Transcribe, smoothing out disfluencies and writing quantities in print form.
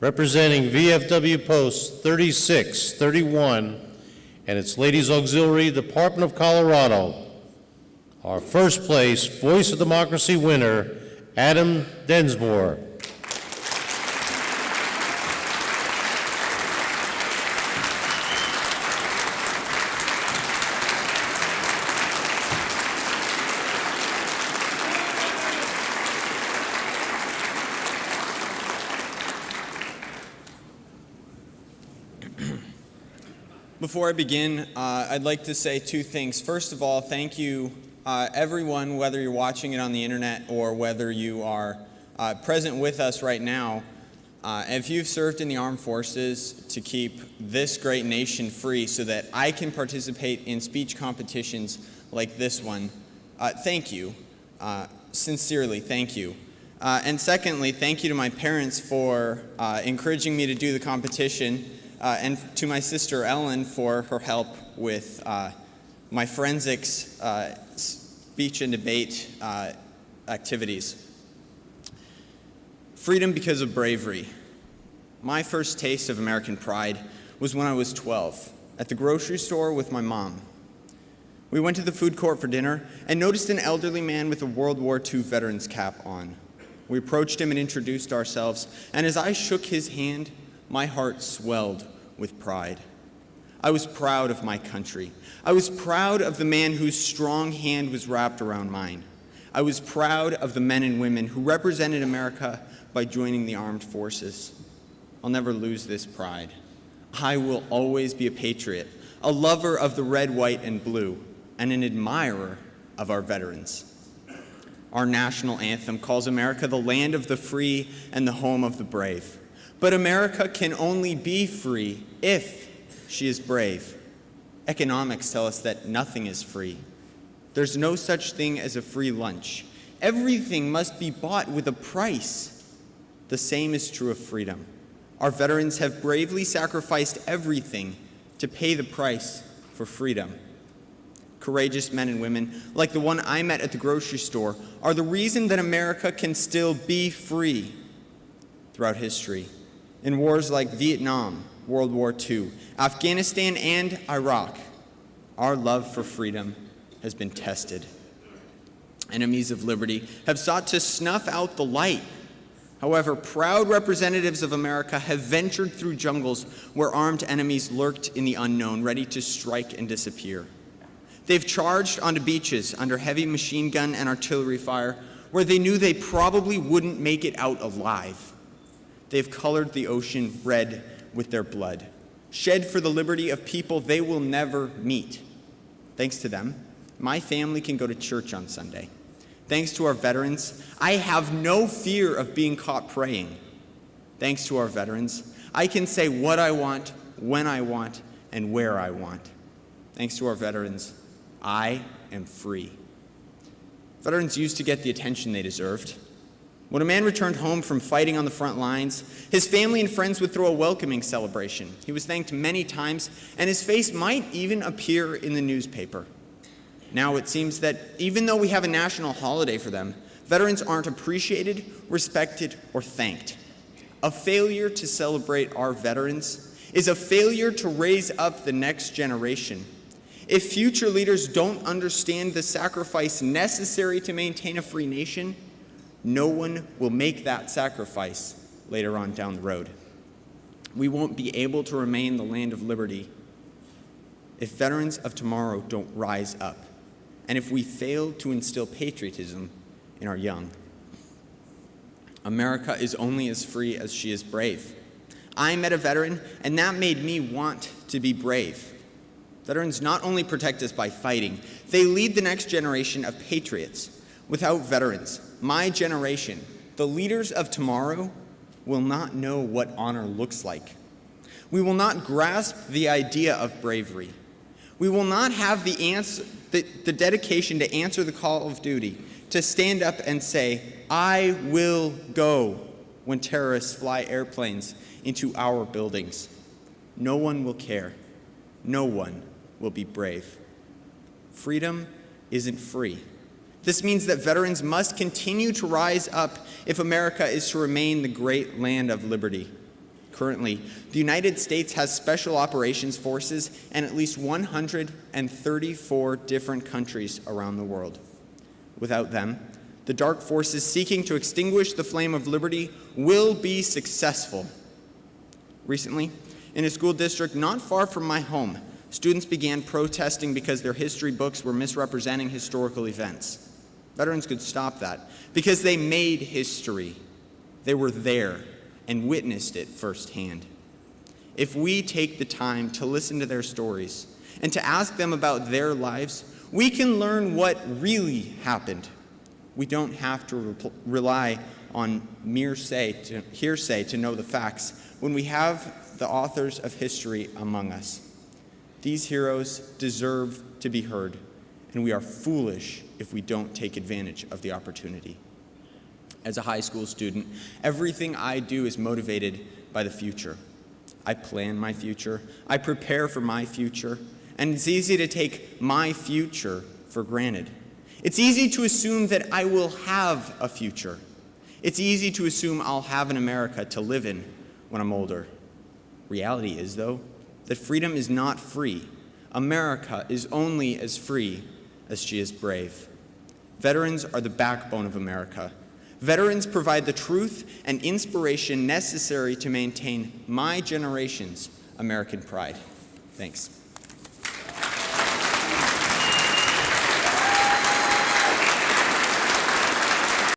representing VFW Post 3631 and its Ladies Auxiliary, Department of Colorado. Our first place Voice of Democracy winner, Adam Densmore. Before I begin, I'd like to say two things. First of all, thank you, everyone, whether you're watching it on the internet or whether you are present with us right now. If you've served in the armed forces to keep this great nation free so that I can participate in speech competitions like this one, thank you. Sincerely, thank you. And secondly, thank you to my parents for encouraging me to do the competition. And to my sister Ellen for her help with my forensics speech and debate activities. Freedom because of bravery. My first taste of American pride was when I was 12 at the grocery store with my mom. We went to the food court for dinner and noticed an elderly man with a World War II veteran's cap on. We approached him and introduced ourselves, and as I shook his hand, my heart swelled with pride. I was proud of my country. I was proud of the man whose strong hand was wrapped around mine. I was proud of the men and women who represented America by joining the armed forces. I'll never lose this pride. I will always be a patriot, a lover of the red, white, and blue, and an admirer of our veterans. Our national anthem calls America the land of the free and the home of the brave. But America can only be free if she is brave. Economics tell us that nothing is free. There's no such thing as a free lunch. Everything must be bought with a price. The same is true of freedom. Our veterans have bravely sacrificed everything to pay the price for freedom. Courageous men and women, like the one I met at the grocery store, are the reason that America can still be free throughout history. In wars like Vietnam, World War II, Afghanistan, and Iraq, our love for freedom has been tested. Enemies of liberty have sought to snuff out the light. However, proud representatives of America have ventured through jungles where armed enemies lurked in the unknown, ready to strike and disappear. They've charged onto beaches under heavy machine gun and artillery fire where they knew they probably wouldn't make it out alive. They've colored the ocean red with their blood, shed for the liberty of people they will never meet. Thanks to them, my family can go to church on Sunday. Thanks to our veterans, I have no fear of being caught praying. Thanks to our veterans, I can say what I want, when I want, and where I want. Thanks to our veterans, I am free. Veterans used to get the attention they deserved. When a man returned home from fighting on the front lines, his family and friends would throw a welcoming celebration. He was thanked many times, and his face might even appear in the newspaper. Now it seems that even though we have a national holiday for them, veterans aren't appreciated, respected, or thanked. A failure to celebrate our veterans is a failure to raise up the next generation. If future leaders don't understand the sacrifice necessary to maintain a free nation, no one will make that sacrifice later on down the road. We won't be able to remain the land of liberty if veterans of tomorrow don't rise up, and if we fail to instill patriotism in our young. America is only as free as she is brave. I met a veteran, and that made me want to be brave. Veterans not only protect us by fighting, they lead the next generation of patriots. Without veterans, my generation, the leaders of tomorrow, will not know what honor looks like. We will not grasp the idea of bravery. We will not have the dedication to answer the call of duty, to stand up and say, I will go, when terrorists fly airplanes into our buildings. No one will care. No one will be brave. Freedom isn't free. This means that veterans must continue to rise up if America is to remain the great land of liberty. Currently, the United States has special operations forces in at least 134 different countries around the world. Without them, the dark forces seeking to extinguish the flame of liberty will be successful. Recently, in a school district not far from my home, students began protesting because their history books were misrepresenting historical events. Veterans could stop that because they made history. They were there and witnessed it firsthand. If we take the time to listen to their stories and to ask them about their lives, we can learn what really happened. We don't have to rely on hearsay to know the facts when we have the authors of history among us. These heroes deserve to be heard, and we are foolish if we don't take advantage of the opportunity. As a high school student, everything I do is motivated by the future. I plan my future, I prepare for my future, and it's easy to take my future for granted. It's easy to assume that I will have a future. It's easy to assume I'll have an America to live in when I'm older. Reality is, though, that freedom is not free. America is only as free as she is brave. Veterans are the backbone of America. Veterans provide the truth and inspiration necessary to maintain my generation's American pride. Thanks.